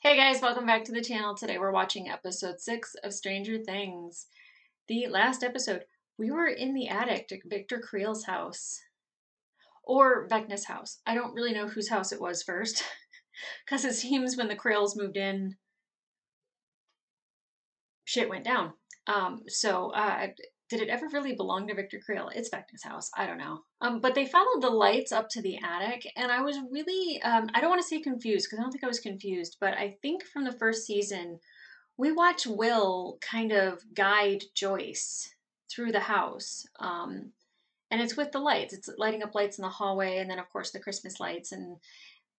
Hey guys, welcome back to the channel. Today we're watching episode 6 of Stranger Things. The last episode, we were in the attic at Victor Creel's house. Or Vecna's house. I don't really know whose house it was first. Because it seems when the Creels moved in, shit went down. Did it ever really belong to Victor Creel? It's Vecna's house. I don't know. But they followed the lights up to the attic, and I was really, I don't want to say confused, because I don't think I was confused, but I think from the first season, we watch Will kind of guide Joyce through the house. And it's with the lights. It's lighting up lights in the hallway, and then, of course, the Christmas lights. And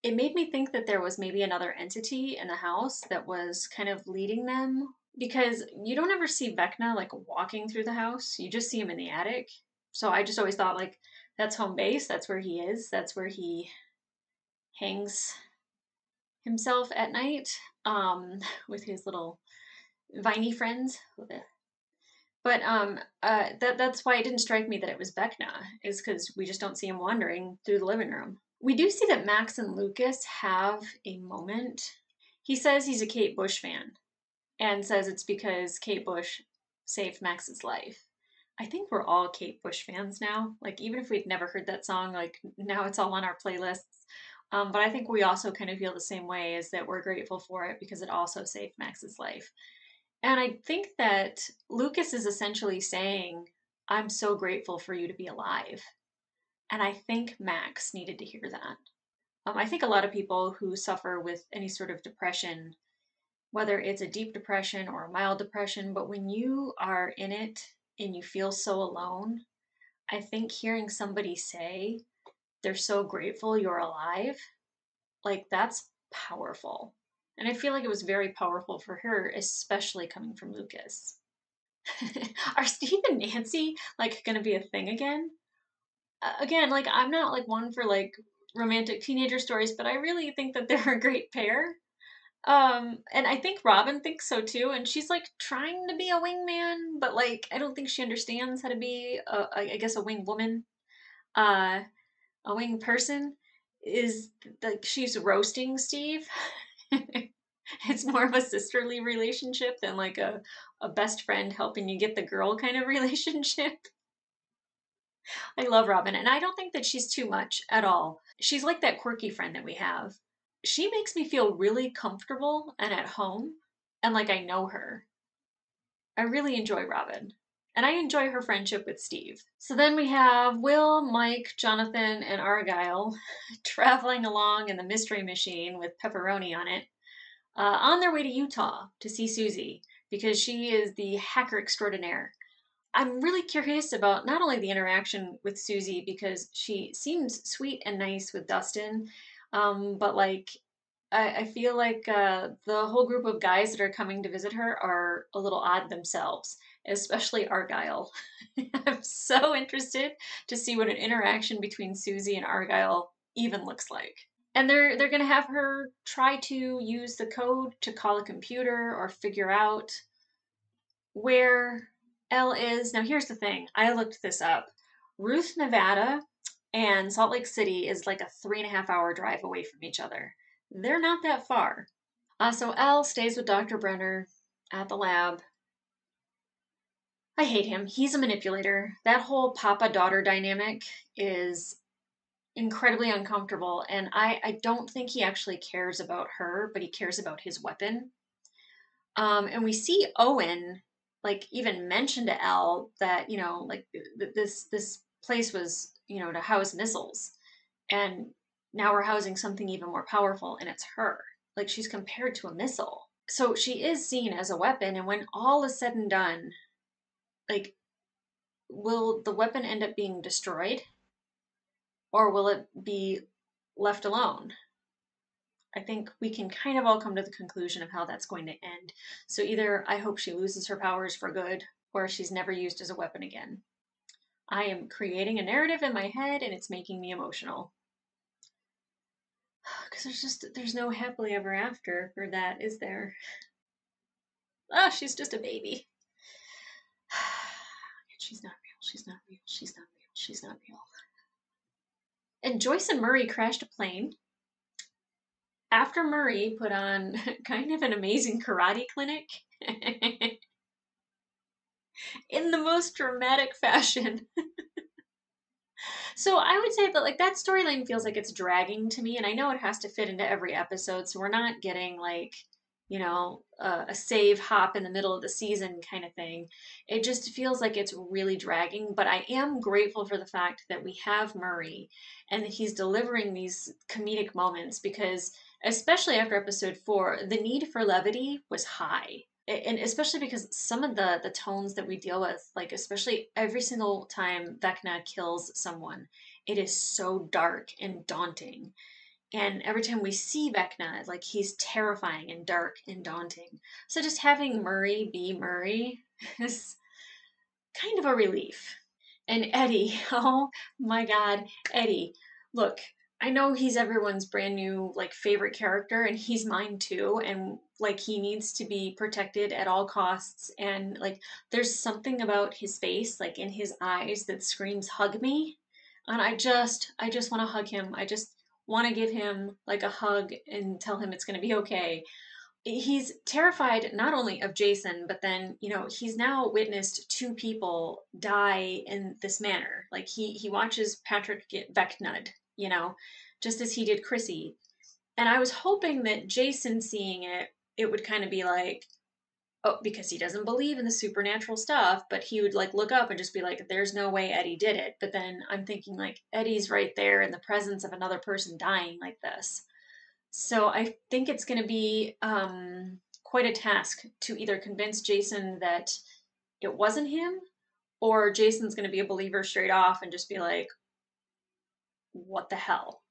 it made me think that there was maybe another entity in the house that was kind of leading them. Because you don't ever see Vecna like walking through the house, you just see him in the attic. So I just always thought, like, that's home base, that's where he is, that's where he hangs himself at night with his little viney friends. But that's why it didn't strike me that it was Vecna, is because we just don't see him wandering through the living room. We do see that Max and Lucas have a moment. He says he's a Kate Bush fan and says it's because Kate Bush saved Max's life. I think we're all Kate Bush fans now. Like, even if we'd never heard that song, like, now it's all on our playlists. But I think we also kind of feel the same way, is that we're grateful for it because it also saved Max's life. And I think that Lucas is essentially saying, I'm so grateful for you to be alive. And I think Max needed to hear that. I think a lot of people who suffer with any sort of depression, whether it's a deep depression or a mild depression, but when you are in it and you feel so alone, I think hearing somebody say they're so grateful you're alive, like, that's powerful. And I feel like it was very powerful for her, especially coming from Lucas. Are Steve and Nancy like gonna be a thing again? Again, like, I'm not like one for like romantic teenager stories, but I really think that they're a great pair. And I think Robin thinks so too, and she's like trying to be a wingman, but like I don't think she understands how to be I guess a wing woman. Uh, a wing person is like she's roasting Steve. It's more of a sisterly relationship than like a best friend helping you get the girl kind of relationship. I love Robin, and I don't think that she's too much at all. She's like that quirky friend that we have. She makes me feel really comfortable and at home, and like I know her. I really enjoy Robin. And I enjoy her friendship with Steve. So then we have Will, Mike, Jonathan, and Argyle traveling along in the Mystery Machine with pepperoni on it, on their way to Utah to see Susie, because she is the hacker extraordinaire. I'm really curious about not only the interaction with Susie, because she seems sweet and nice with Dustin, but like I feel like the whole group of guys that are coming to visit her are a little odd themselves, especially Argyle. I'm so interested to see what an interaction between Susie and Argyle even looks like. And they're gonna have her try to use the code to call a computer or figure out where Elle is. Now, here's the thing, I looked this up. Ruth, Nevada, and Salt Lake City is like a 3.5 hour drive away from each other. They're not that far. So Elle stays with Dr. Brenner at the lab. I hate him. He's a manipulator. That whole papa daughter dynamic is incredibly uncomfortable, and I don't think he actually cares about her, but he cares about his weapon. And we see Owen like even mention to Elle that, like, this place was, to house missiles, and now we're housing something even more powerful, and it's her. Like, she's compared to a missile, so she is seen as a weapon. And when all is said and done, like, will the weapon end up being destroyed, or will it be left alone? I think we can kind of all come to the conclusion of how that's going to end. So either I hope she loses her powers for good, or she's never used as a weapon again. I am creating a narrative in my head, and it's making me emotional. Because there's no happily ever after for that, is there? Oh, she's just a baby. She's not real. She's not real. She's not real. She's not real. And Joyce and Murray crashed a plane. After Murray put on kind of an amazing karate clinic in the most dramatic fashion. So I would say that like that storyline feels like it's dragging to me, and I know it has to fit into every episode, so we're not getting like, a save hop in the middle of the season kind of thing. It just feels like it's really dragging, but I am grateful for the fact that we have Murray and that he's delivering these comedic moments because especially after episode 4, the need for levity was high, and especially because some of the tones that we deal with, like especially every single time Vecna kills someone, it is so dark and daunting. And every time we see Vecna, like he's terrifying and dark and daunting. So just having Murray be Murray is kind of a relief. And Eddie, oh my God, Eddie, look, I know he's everyone's brand new like favorite character and he's mine too, and like he needs to be protected at all costs, and like there's something about his face, like in his eyes, that screams hug me, and I just want to hug him. I just want to give him like a hug and tell him it's going to be okay. He's terrified not only of Jason, but then, he's now witnessed two people die in this manner. Like he watches Patrick get Vecnud, just as he did Chrissy. And I was hoping that Jason seeing it, it would kind of be like, oh, because he doesn't believe in the supernatural stuff, but he would like look up and just be like, there's no way Eddie did it. But then I'm thinking like Eddie's right there in the presence of another person dying like this. So I think it's going to be quite a task to either convince Jason that it wasn't him, or Jason's going to be a believer straight off and just be like, what the hell?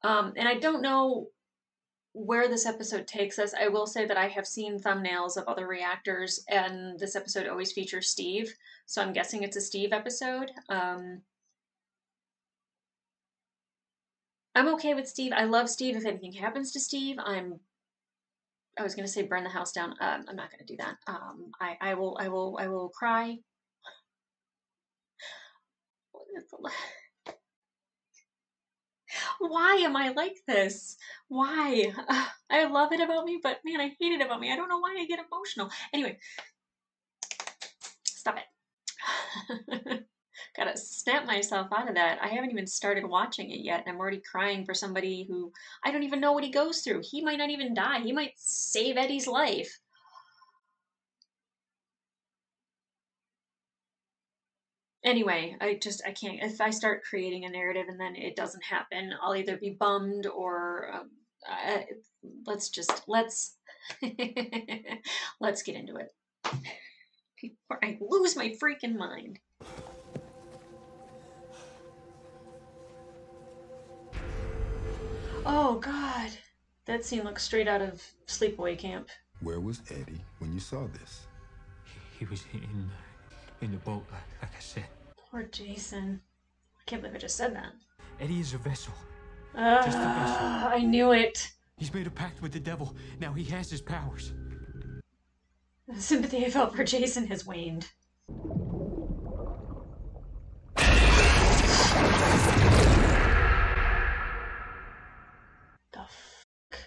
And I don't know where this episode takes us. I will say that I have seen thumbnails of other reactors, and this episode always features Steve. So I'm guessing it's a Steve episode. I'm okay with Steve. I love Steve. If anything happens to Steve, I was gonna say burn the house down. I'm not gonna do that. I will cry. Why am I like this? Why? I love it about me, but man, I hate it about me. I don't know why I get emotional. Anyway, stop it. Gotta snap myself out of that. I haven't even started watching it yet, and I'm already crying for somebody who I don't even know what he goes through. He might not even die. He might save Eddie's life. Anyway, I can't. If I start creating a narrative and then it doesn't happen, I'll either be bummed or I, let's let's get into it before I lose my freaking mind. Oh God, that scene looks straight out of Sleepaway Camp. Where was Eddie when you saw this? He was in the boat, like I said. Poor Jason. I can't believe I just said that. Eddie is a vessel. Just a vessel. I knew it. He's made a pact with the devil. Now he has his powers. The sympathy I felt for Jason has waned. The fuck?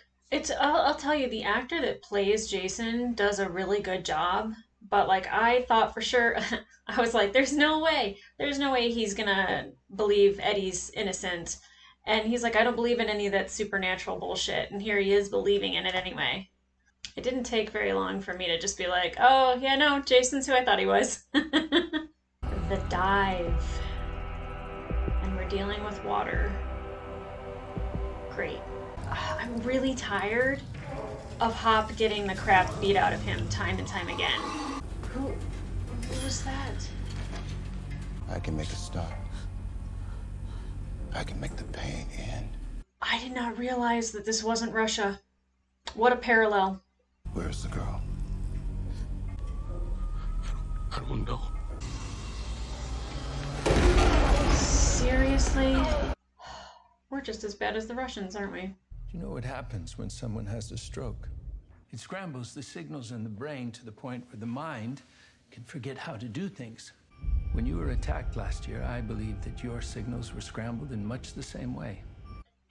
I'll tell you, the actor that plays Jason does a really good job. But like I thought for sure, I was like, there's no way he's gonna believe Eddie's innocent. And he's like, I don't believe in any of that supernatural bullshit. And here he is believing in it anyway. It didn't take very long for me to just be like, oh, yeah, no, Jason's who I thought he was. The dive. And we're dealing with water. Great. I'm really tired of Hop getting the crap beat out of him time and time again. Who was that? I can make it stop. I can make the pain end. I did not realize that this wasn't Russia. What a parallel. Where's the girl? I don't know. Seriously? We're just as bad as the Russians, aren't we? You know what happens when someone has a stroke? It scrambles the signals in the brain to the point where the mind can forget how to do things. When you were attacked last year, I believe that your signals were scrambled in much the same way.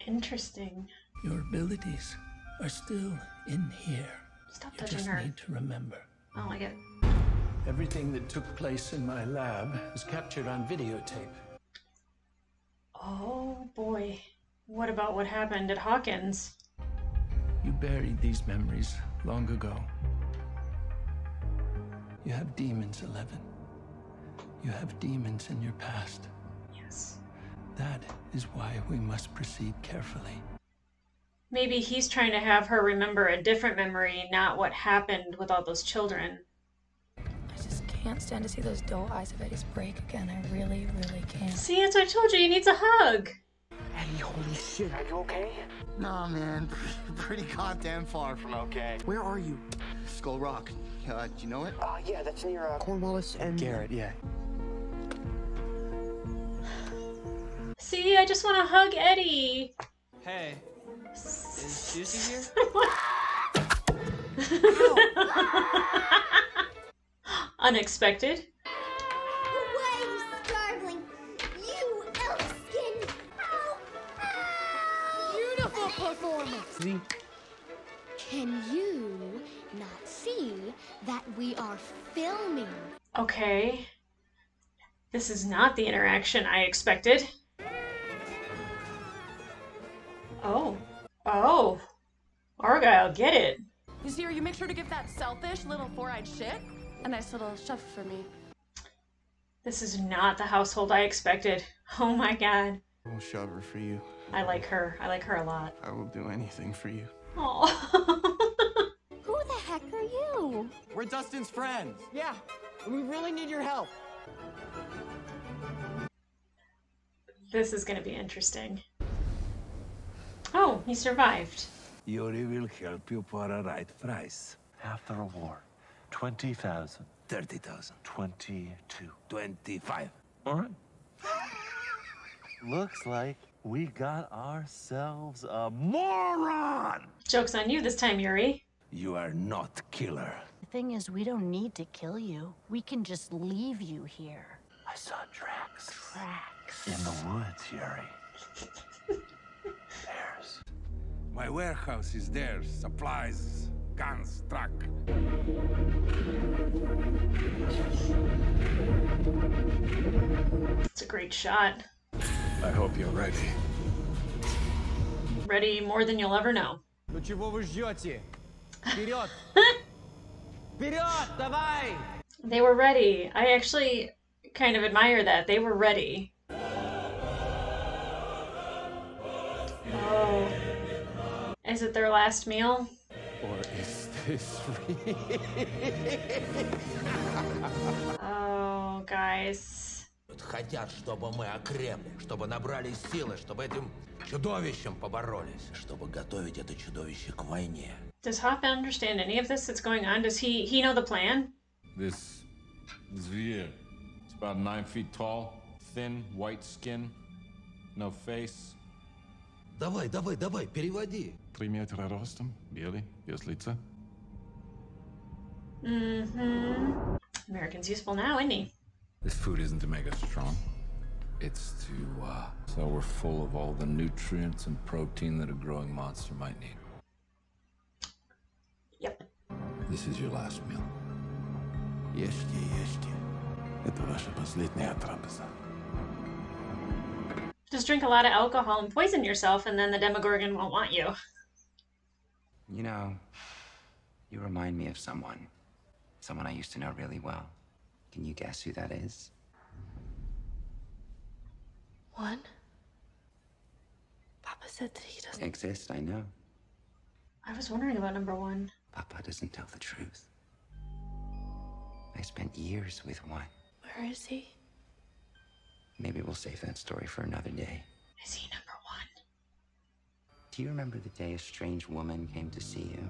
Interesting. Your abilities are still in here. Stop You touching just her. need to remember. I don't like it. Everything that took place in my lab was captured on videotape. Oh boy. What about what happened at Hawkins? You buried these memories long ago. You have demons, Eleven. You have demons in your past. Yes. That is why we must proceed carefully. Maybe he's trying to have her remember a different memory, not what happened with all those children. I just can't stand to see those doe eyes of Eddie's break again. I really, really can't. See, that's what I told you. He needs a hug. Eddie, holy shit, are you okay? Nah, man, pretty goddamn far from okay. Where are you? Skull Rock. Do you know it? Yeah, that's near Cornwallis and Garrett, yeah. See, I just want to hug Eddie. Hey, is Susie here? Unexpected. Away, you starveling! You elf-skin! Ow! Ow! Beautiful performance! Can you not see that we are filming? Okay. This is not the interaction I expected. Oh. Oh. Argyle, get it. You see her, you make sure to give that selfish little four-eyed shit a nice little shove for me. This is not the household I expected. Oh my god. I will shove her for you. I like her. I like her a lot. I will do anything for you. Oh. Who the heck are you? We're Dustin's friends. Yeah, we really need your help. This is going to be interesting. Oh, he survived. Yuri will help you for a right price. Half the reward. 20,000. 30,000. 22. 25. All right. Looks like we got ourselves a moron! Joke's on you this time, Yuri. You are not killer. The thing is, we don't need to kill you. We can just leave you here. I saw tracks. Tracks. In the woods, Yuri. Bears. My warehouse is there. Supplies, guns, truck. It's a great shot. I hope you're ready. Ready more than you'll ever know. Ну чего вы ждете? Вперед! Вперед, давай! They were ready. I actually kind of admire that. They were ready. Oh. Is it their last meal? Or is this real? Oh, guys. Хотят, чтобы мы окрепли, чтобы набрались силы, чтобы этим чудовищем поборолись, чтобы готовить это чудовище к войне. Does Hoffman understand any of this that's going on? Does he know the plan? This Zvier. It's about 9 feet tall, thin, white skin, no face. Давай, переводи. 3 метра ростом, белый, без лица. Mm-hmm. American's useful now, isn't he? This food isn't to make us strong. It's to, so we're full of all the nutrients and protein that a growing monster might need. Yep. This is your last meal. Ешьте, ешьте. Это ваша последняя трапеза. Just drink a lot of alcohol and poison yourself, and then the Demogorgon won't want you. You know, you remind me of someone. Someone I used to know really well. Can you guess who that is? One? Papa said that he doesn't exist, I know. I was wondering about number one. Papa doesn't tell the truth. I spent years with one. Where is he? Maybe we'll save that story for another day. Is he number one? Do you remember the day a strange woman came to see you?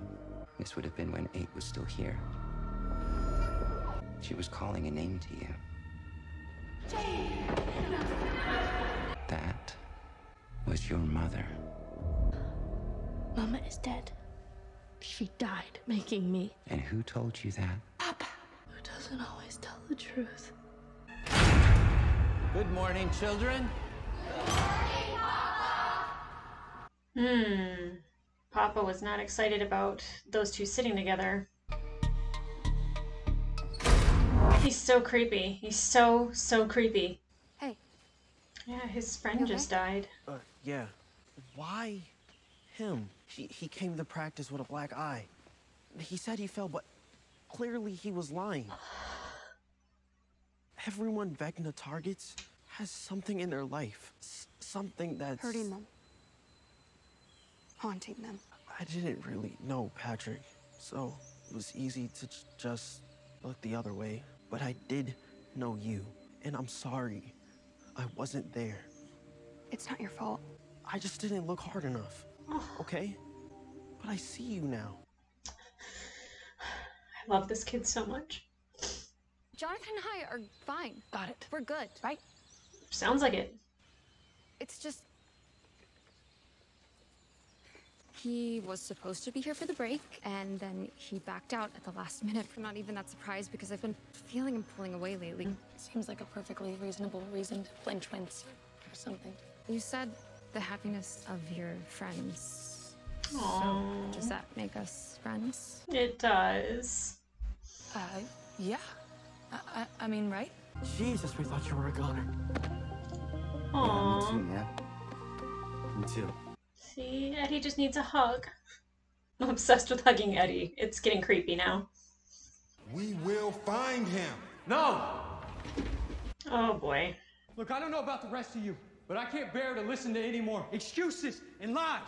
This would have been when 8 was still here. She was calling a name to you. That was your mother. Mama is dead. She died making me. And who told you that? Papa. Who doesn't always tell the truth. Good morning, children. Papa was not excited about those two sitting together. He's so creepy. He's so creepy. Hey. Yeah, his friend just died. Yeah. Why him? He came to practice with a black eye. He said he fell, but clearly he was lying. Everyone Vecna targets has something in their life. Something that's... Hurting them. Haunting them. I didn't really know Patrick, so it was easy to just look the other way. But I did know you, and I'm sorry. I wasn't there. It's not your fault. I just didn't look hard enough, okay? But I see you now. I love this kid so much. Jonathan and I are fine. Got it. We're good, right? Sounds like it. It's just... He was supposed to be here for the break, and then he backed out at the last minute. I'm not even that surprised because I've been feeling him pulling away lately. Seems like a perfectly reasonable reason to blame twins or something. You said the happiness of your friends. Aww. So does that make us friends? It does. Yeah. I mean, right? Jesus, we thought you were a goner. Aww. Me too, man. Me too. See, Eddie just needs a hug. I'm obsessed with hugging Eddie. It's getting creepy now. We will find him. No! Oh boy. Look, I don't know about the rest of you, but I can't bear to listen to any more excuses and lies.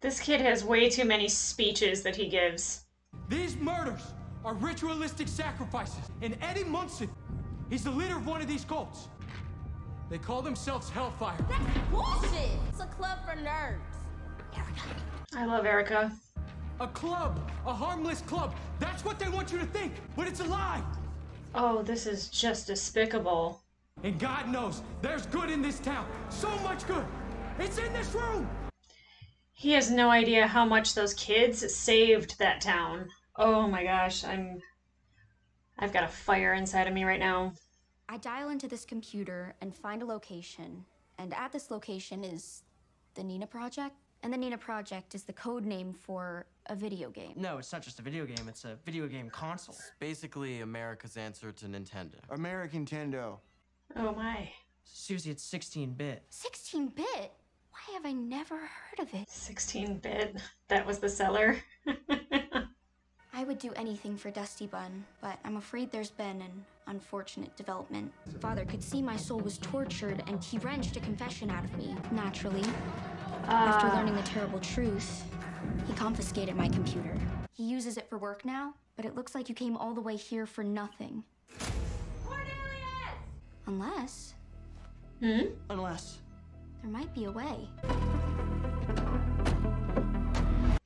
This kid has way too many speeches that he gives. These murders are ritualistic sacrifices, and Eddie Munson, he's the leader of one of these cults. They call themselves Hellfire. That's bullshit! It's a club for nerds. I love Erica. A club, a harmless club. That's what they want you to think, but it's a lie. Oh, this is just despicable. And God knows there's good in this town. So much good. It's in this room. He has no idea how much those kids saved that town. Oh my gosh, I've got a fire inside of me right now. I dial into this computer and find a location, and at this location is the Nina Project. And the Nina Project is the code name for a video game. No, it's not just a video game, it's a video game console. It's basically America's answer to Nintendo. American Nintendo. Oh my. Susie, it's 16-bit. 16-bit? Why have I never heard of it? 16-bit. That was the seller. I would do anything for Dusty Bun, but I'm afraid there's been an unfortunate development. Father could see my soul was tortured, and he wrenched a confession out of me, naturally. After learning the terrible truth, he confiscated my computer. He uses it for work now, but it looks like you came all the way here for nothing. Cornelius! Unless... Unless... there might be a way.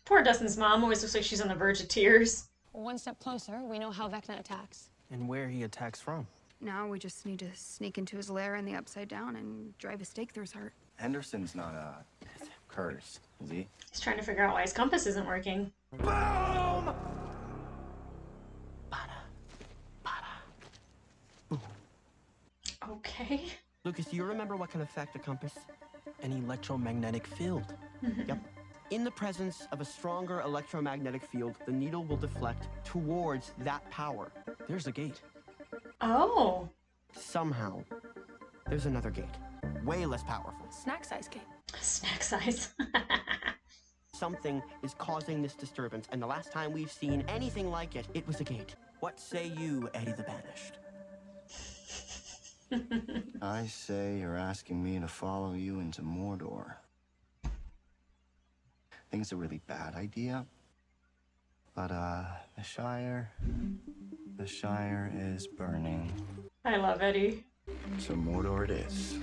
Poor Dustin's mom always looks like she's on the verge of tears. One step closer, we know how Vecna attacks. And where he attacks from. Now we just need to sneak into his lair in the Upside Down and drive a stake through his heart. Henderson's not, cursed, is he? He's trying to figure out why his compass isn't working. Boom! Okay. Lucas, do you remember what can affect a compass? An electromagnetic field. Yep. In the presence of a stronger electromagnetic field, the needle will deflect towards that power. There's a gate. Oh. Somehow, there's another gate. Way less powerful. Snack size gate. Snack size. Something is causing this disturbance, and the last time we've seen anything like it, it was a gate. What say you, Eddie the Banished? I say you're asking me to follow you into Mordor. I think it's a really bad idea. But, the Shire is burning. I love Eddie. So Mordor it is.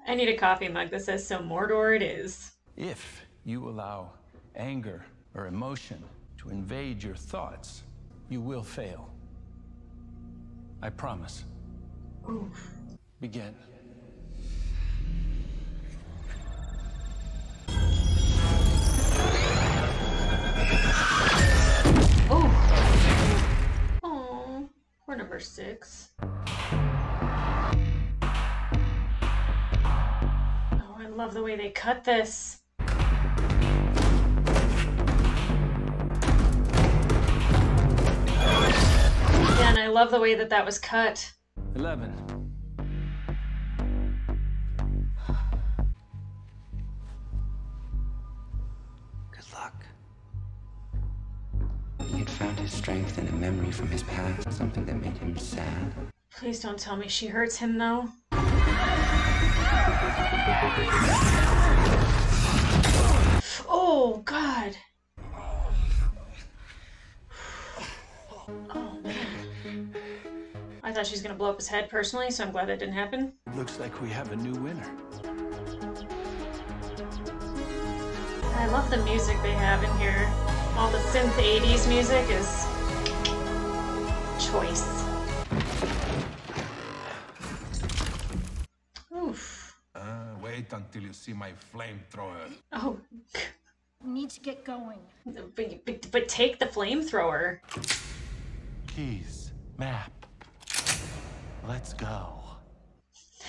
I need a coffee mug that says, so Mordor it is. If you allow anger or emotion to invade your thoughts, you will fail. I promise. Oof. Begin. Oh, we're number 6. Oh, I love love the way they cut this. Again, I love the way that that was cut. 11. Good luck. He had found his strength in a memory from his past, something that made him sad. Please don't tell me she hurts him, though. Oh, God. Oh, man. I thought she was going to blow up his head personally, so I'm glad that didn't happen. Looks like we have a new winner. I love the music they have in here. All the synth 80s music is choice. Oof. Wait until you see my flamethrower. Oh. Need to get going. But take the flamethrower. Keys. Map. Let's go.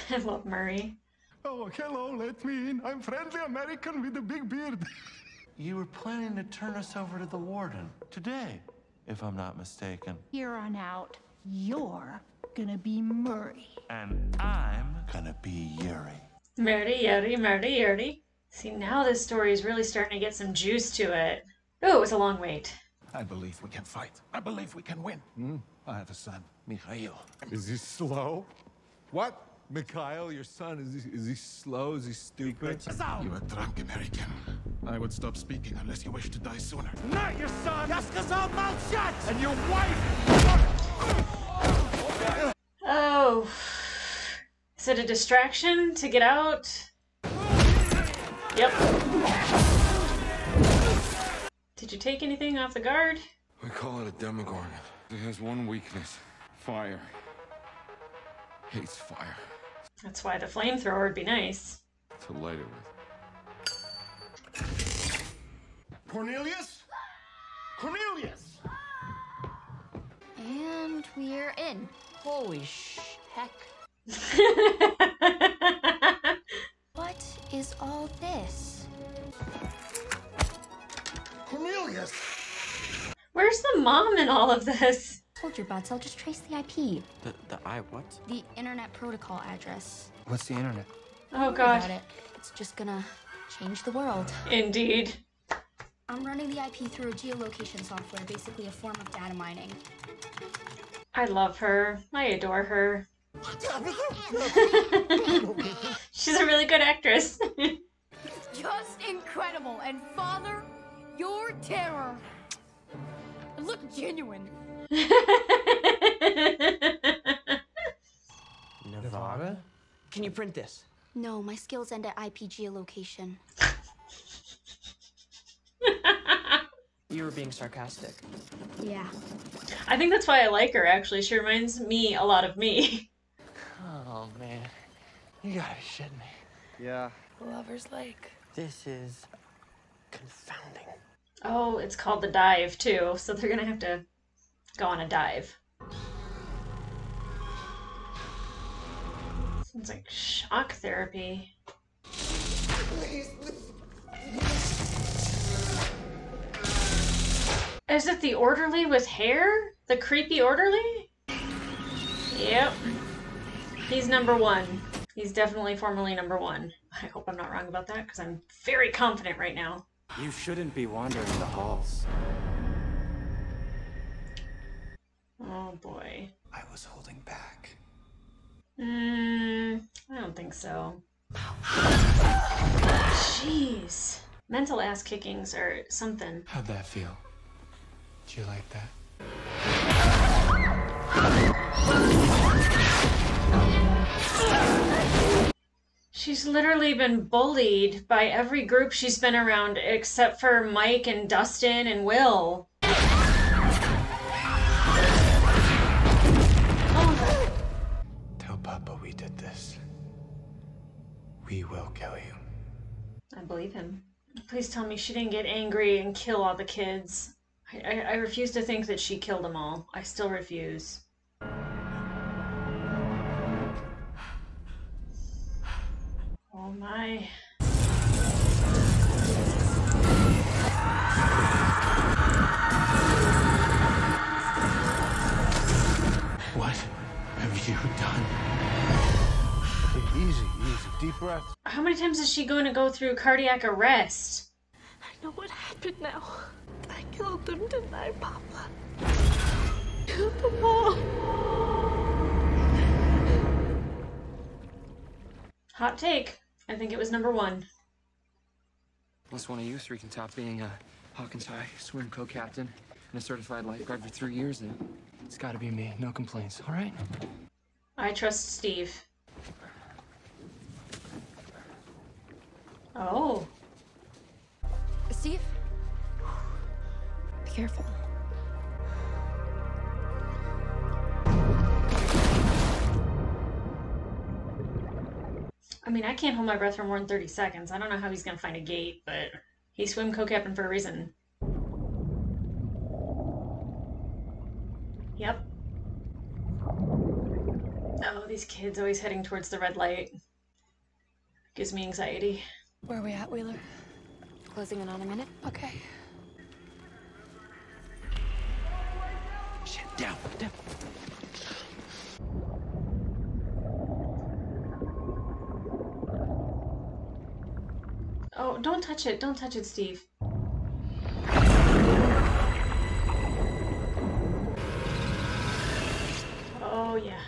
I love Murray. Oh, hello, let me in. I'm friendly American with a big beard. You were planning to turn us over to the warden today, if I'm not mistaken. Here on out, you're gonna be Murray. And I'm gonna be Yuri. Murray, Yuri, Murray, Yuri. See, now this story is really starting to get some juice to it. Oh, it was a long wait. I believe we can fight. I believe we can win. I have a son, Mikhail. Is he slow? What? Mikhail, your son, is he slow? Is he stupid? You a drunk American. I would stop speaking unless you wish to die sooner. Not your son! Yaska's mouth shut! And your wife! Oh. Is it a distraction to get out? Yep. Did you take anything off the guard? We call it a Demogorgon. It has one weakness. Fire. Hates fire. That's why the flamethrower would be nice. To light it with. Cornelius? Cornelius! And we're in. Holy heck. What is all this? Cornelius! Where's the mom in all of this? Told your butts, I'll just trace the IP. The I what? The internet protocol address. What's the internet? Oh, Don't worry God. about it. It's just gonna change the world. Indeed. I'm running the IP through a geolocation software, basically a form of data mining. I love her. I adore her. She's a really good actress. Just incredible. And Father, your terror. Look genuine. Nevada? Can you print this? No, my skills end at IP geolocation. You were being sarcastic. Yeah. I think that's why I like her, actually. She reminds me a lot of me. Oh, man. You gotta be shitting me. Yeah. Lover's Lake. This is confounding. Oh, it's called the dive, too, so they're gonna have to go on a dive. Sounds like shock therapy. Is it the orderly with hair? The creepy orderly? Yep. He's number one. He's definitely formerly number one. I hope I'm not wrong about that, because I'm very confident right now. You shouldn't be wandering the halls. Oh boy. I was holding back. I don't think so. Jeez. Mental ass kickings are something. How'd that feel? Did you like that? She's literally been bullied by every group she's been around except for Mike and Dustin and Will. Oh. Tell Papa we did this. We will kill you. I believe him. Please tell me she didn't get angry and kill all the kids. I refuse to think that she killed them all. I still refuse. Oh my. How many times is she going to go through cardiac arrest? I know what happened now. I killed them, didn't I, Papa? Killed them all. Hot take. I think it was number 1. Unless one of you three can top being a Hawkins High swim co-captain and a certified lifeguard for 3 years, then it's got to be me. No complaints, all right? I trust Steve. Oh. Steve? Be careful. I mean, I can't hold my breath for more than 30 seconds. I don't know how he's gonna find a gate, but he's swim co-captain for a reason. Yep. Oh, these kids always heading towards the red light. Gives me anxiety. Where are we at, Wheeler? Closing in on a minute? Okay. Shit, down. Oh, don't touch it. Don't touch it, Steve. Oh, yeah.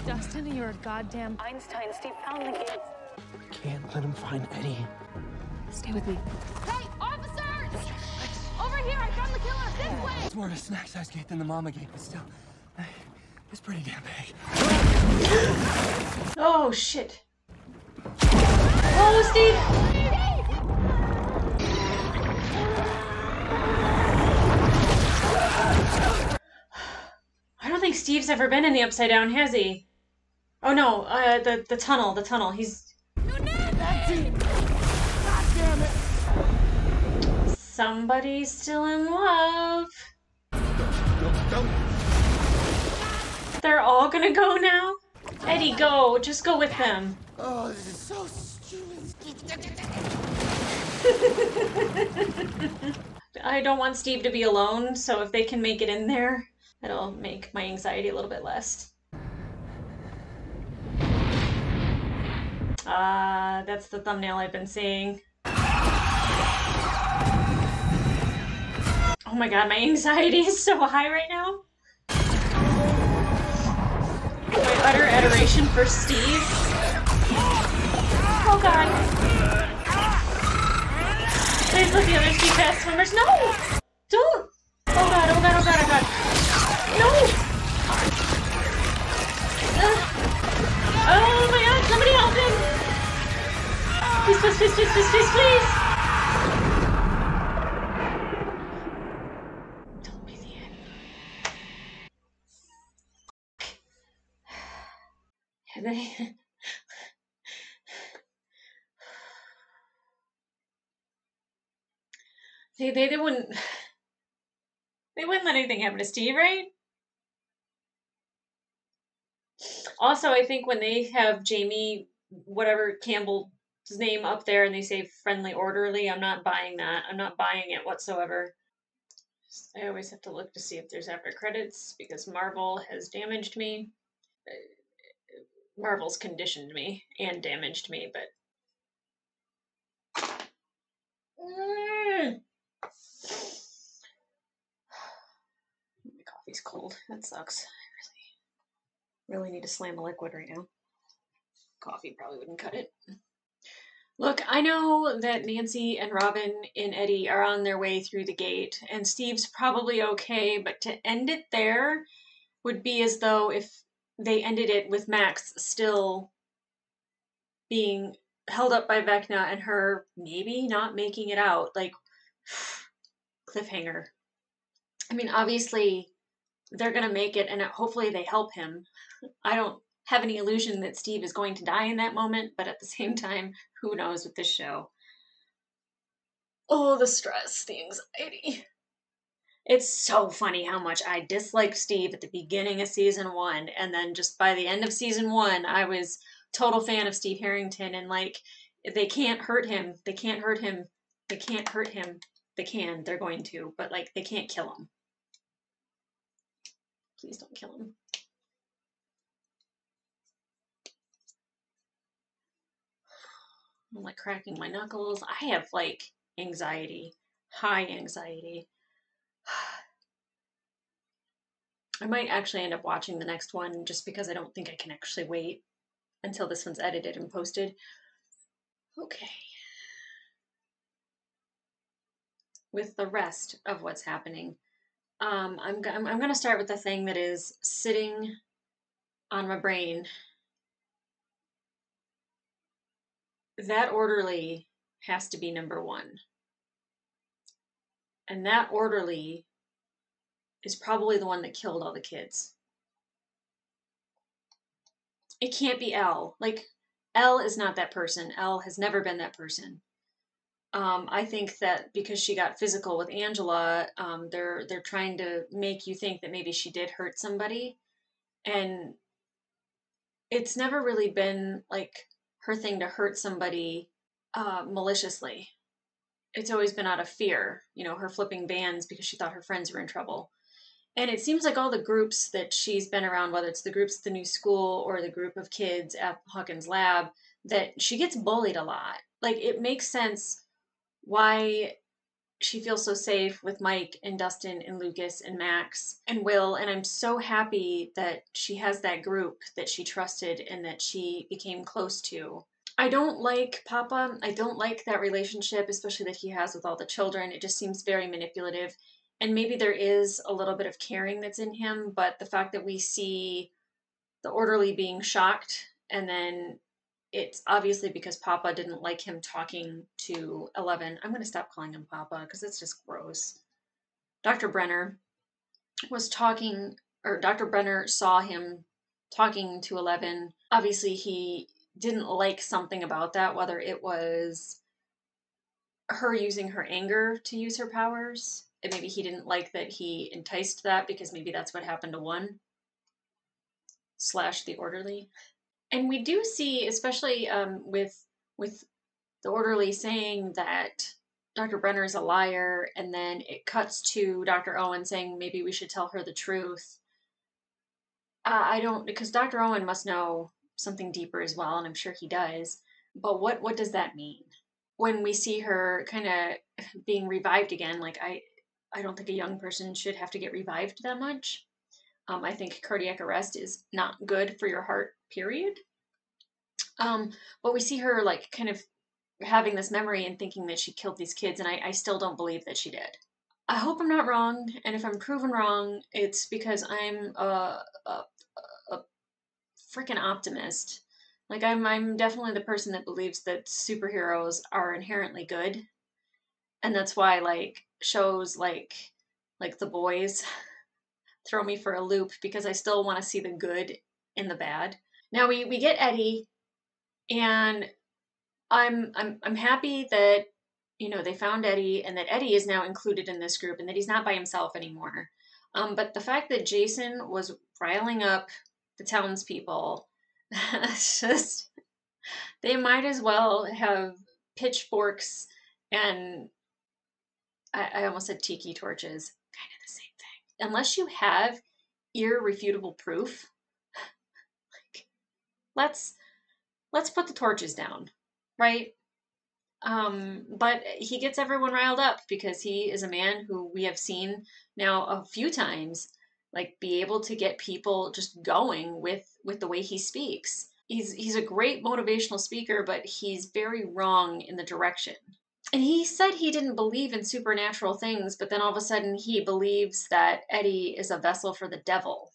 Dustin, you're a goddamn Einstein. Steve found the gates. Can't let him find Eddie. Stay with me. Hey, officers! Over here, I found the killer. This way! It's more of a snack-sized gate than the mama gate, but still, it's pretty damn big. Oh, shit. Oh, Steve! I don't think Steve's ever been in the Upside Down, has he? Oh no, the tunnel. He's... That's it! God damn it! Somebody's still in love. They're all gonna go now? Eddie, go. Just go with them. Oh, this is so stupid. I don't want Steve to be alone, so if they can make it in there, it'll make my anxiety a little bit less. That's the thumbnail I've been seeing. Oh my god, my anxiety is so high right now. My utter adoration for Steve. Oh god. Please let the others be fast swimmers. No! Don't! Oh god, oh god, oh god, oh god. No! Oh my god, somebody help him! Please, please, please, please, please, please, please! Don't be the end. They wouldn't let anything happen to Steve, right? Also, I think when they have Jamie, whatever Campbell's name up there, and they say friendly, orderly, I'm not buying that. I'm not buying it whatsoever. I always have to look to see if there's after credits, because Marvel has damaged me. Marvel's conditioned me and damaged me, but... My coffee's cold. That sucks. I really need to slam a liquid right now. Coffee probably wouldn't cut it. Look, I know that Nancy and Robin and Eddie are on their way through the gate, and Steve's probably okay, but to end it there would be as though if they ended it with Max still being held up by Vecna and her maybe not making it out. Like, cliffhanger. I mean, obviously, they're going to make it, and hopefully they help him. I don't have any illusion that Steve is going to die in that moment, but at the same time, who knows with this show. Oh, the stress, the anxiety. It's so funny how much I disliked Steve at the beginning of season 1, and then just by the end of season 1, I was total fan of Steve Harrington, and like, they can't hurt him. They can't hurt him. They can't hurt him. They can. They're going to, but like, they can't kill him. Please don't kill him. I'm like cracking my knuckles. I have like anxiety, high anxiety. I might actually end up watching the next one just because I don't think I can actually wait until this one's edited and posted. Okay. With the rest of what's happening, I'm going to start with the thing that is sitting on my brain. That orderly has to be number one. And that orderly is probably the one that killed all the kids. It can't be Elle. Like, Elle is not that person. Elle has never been that person. I think that because she got physical with Angela, they're trying to make you think that maybe she did hurt somebody. And it's never really been like her thing to hurt somebody maliciously. It's always been out of fear, you know, her flipping bans because she thought her friends were in trouble. And it seems like all the groups that she's been around, whether it's the groups at the new school or the group of kids at Hawkins' lab, that she gets bullied a lot. Like, it makes sense why she feels so safe with Mike and Dustin and Lucas and Max and Will. And I'm so happy that she has that group that she trusted and that she became close to. I don't like Papa. I don't like that relationship, especially that he has with all the children. It just seems very manipulative. And maybe there is a little bit of caring that's in him, but the fact that we see the orderly being shocked, and then it's obviously because Papa didn't like him talking to 11. I'm going to stop calling him Papa because it's just gross. Dr. Brenner was talking, or Dr. Brenner saw him talking to 11. Obviously, he didn't like something about that, whether it was her using her anger to use her powers. And maybe he didn't like that he enticed that because maybe that's what happened to 1 / the orderly. And we do see, especially with the orderly saying that Dr. Brenner is a liar, and then it cuts to Dr. Owen saying maybe we should tell her the truth. I don't, because Dr. Owen must know something deeper as well, and I'm sure he does. But what does that mean? When we see her kind of being revived again, like I don't think a young person should have to get revived that much. I think cardiac arrest is not good for your heart, period. But we see her like kind of having this memory and thinking that she killed these kids, and I still don't believe that she did. I hope I'm not wrong, and if I'm proven wrong, it's because I'm a freaking optimist. Like, I'm definitely the person that believes that superheroes are inherently good, and that's why like shows like The Boys throw me for a loop, because I still want to see the good in the bad. Now we get Eddie, and I'm happy that, you know, they found Eddie and that Eddie is now included in this group and that he's not by himself anymore. But the fact that Jason was riling up the townspeople, just, they might as well have pitchforks and I almost said tiki torches, kind of the same thing. Unless you have irrefutable proof, like, let's put the torches down, right? But he gets everyone riled up because he is a man who we have seen now a few times, like, be able to get people just going with the way he speaks. He's a great motivational speaker, but he's very wrong in the direction. And he said he didn't believe in supernatural things, but then all of a sudden he believes that Eddie is a vessel for the devil.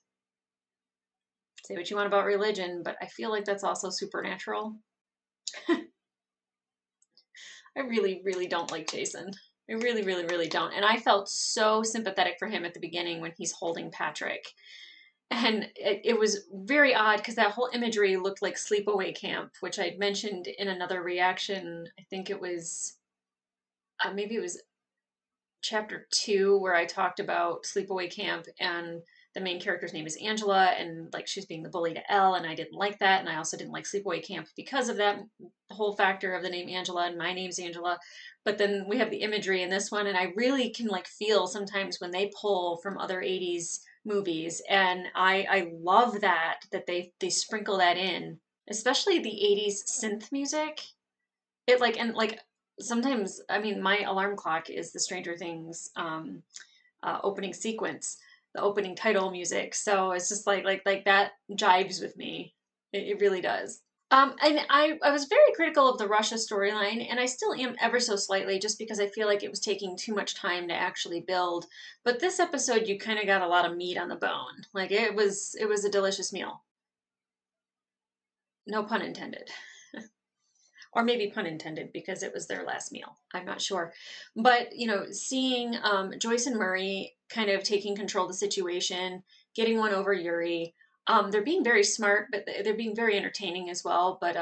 Say what you want about religion, but I feel like that's also supernatural. I really, really don't like Jason. I really, really, really don't. And I felt so sympathetic for him at the beginning when he's holding Patrick. And it was very odd because that whole imagery looked like Sleepaway Camp, which I'd mentioned in another reaction. I think it was, maybe it was chapter 2 where I talked about Sleepaway Camp, and the main character's name is Angela, and like she's being the bully to Elle, and I didn't like that, and I also didn't like Sleepaway Camp because of that whole factor of the name Angela, and my name's Angela. But then we have the imagery in this one, and I really can like feel sometimes when they pull from other 80s movies, and I love that they sprinkle that in, especially the 80s synth music. It like, and like sometimes, I mean, my alarm clock is the Stranger Things opening sequence, the opening title music. So it's just like that jives with me. It really does. And I was very critical of the Russia storyline, and I still am ever so slightly, just because I feel like it was taking too much time to actually build. But this episode, you kind of got a lot of meat on the bone. Like it was a delicious meal. No pun intended. Or maybe pun intended because it was their last meal. I'm not sure. But, you know, seeing Joyce and Murray kind of taking control of the situation, getting one over Yuri, they're being very smart, but they're being very entertaining as well. But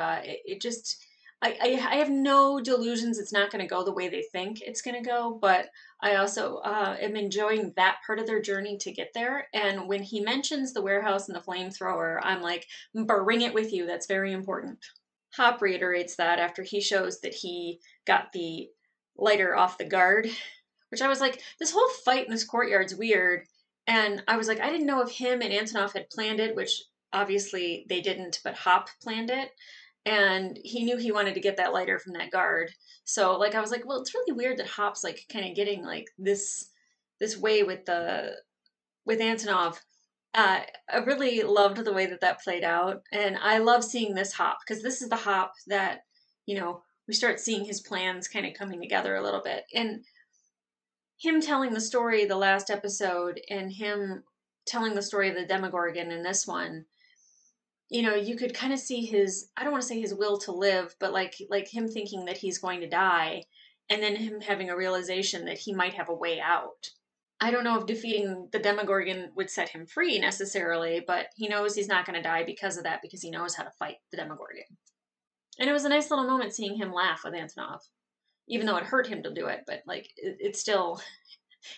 it just, I have no delusions it's not going to go the way they think it's going to go. But I also am enjoying that part of their journey to get there. And when he mentions the warehouse and the flamethrower, I'm like, bring it with you. That's very important. Hop reiterates that after he shows that he got the lighter off the guard, which I was like, this whole fight in this courtyard's weird. And I was like, I didn't know if him and Antonov had planned it, which obviously they didn't, but Hop planned it. And he knew he wanted to get that lighter from that guard. So like, I was like, well, it's really weird that Hop's like kind of getting like this way with Antonov. I really loved the way that played out, and I love seeing this Hop, because this is the Hop that, you know, we start seeing his plans kind of coming together a little bit, and him telling the story the last episode, and him telling the story of the Demogorgon in this one. You know, you could kind of see his, I don't want to say his will to live, but like him thinking that he's going to die, and then him having a realization that he might have a way out. I don't know if defeating the Demogorgon would set him free necessarily, but he knows he's not going to die because of that, because he knows how to fight the Demogorgon. And it was a nice little moment seeing him laugh with Antonov, even though it hurt him to do it, but like it still,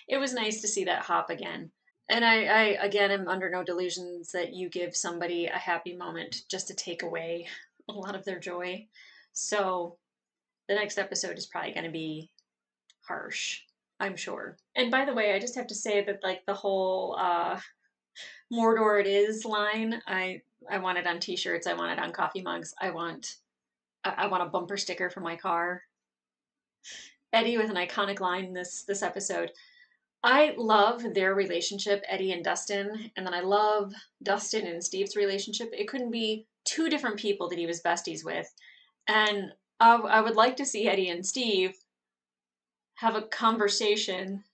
it was nice to see that Hop again. And I again am under no delusions that you give somebody a happy moment just to take away a lot of their joy. So the next episode is probably going to be harsh, I'm sure. And by the way, I just have to say that like the whole Mordor it is line, I want it on t-shirts, I want it on coffee mugs, I want a bumper sticker for my car. Eddie with an iconic line this episode. I love their relationship, Eddie and Dustin, and then I love Dustin and Steve's relationship. It couldn't be two different people that he was besties with. And I would like to see Eddie and Steve have a conversation.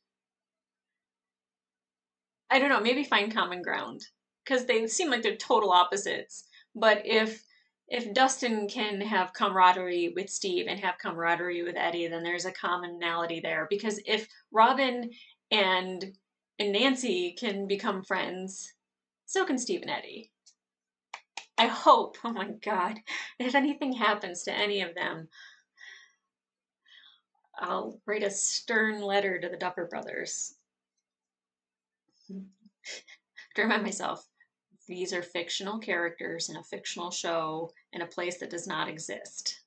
I don't know, maybe find common ground, because they seem like they're total opposites. But if Dustin can have camaraderie with Steve and have camaraderie with Eddie, then there's a commonality there. Because if Robin and Nancy can become friends, so can Steve and Eddie. I hope, oh my God, if anything happens to any of them, I'll write a stern letter to the Duffer Brothers. To remind myself, these are fictional characters in a fictional show in a place that does not exist.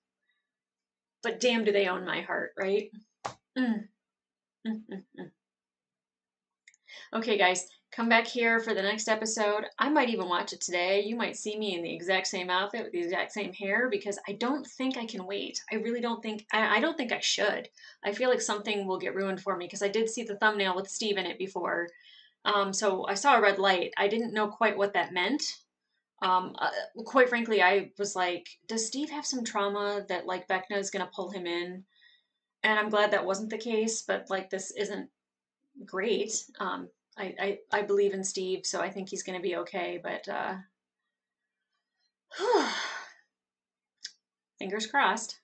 But damn, do they own my heart, right? Okay, guys, come back here for the next episode. I might even watch it today. You might see me in the exact same outfit with the exact same hair, because I don't think I can wait. I really don't think, I don't think I should. I feel like something will get ruined for me, because I did see the thumbnail with Steve in it before. So I saw a red light. I didn't know quite what that meant. Quite frankly, I was like, does Steve have some trauma that like Vecna is going to pull him in? And I'm glad that wasn't the case, but like this isn't great. I believe in Steve, so I think he's going to be okay, but fingers crossed.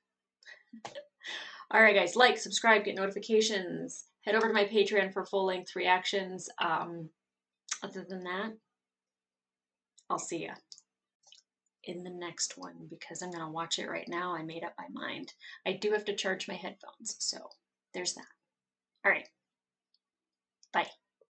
All right, guys, like, subscribe, get notifications. Head over to my Patreon for full-length reactions. Other than that, I'll see ya in the next one, because I'm going to watch it right now. I made up my mind. I do have to charge my headphones, so there's that. All right. Bye.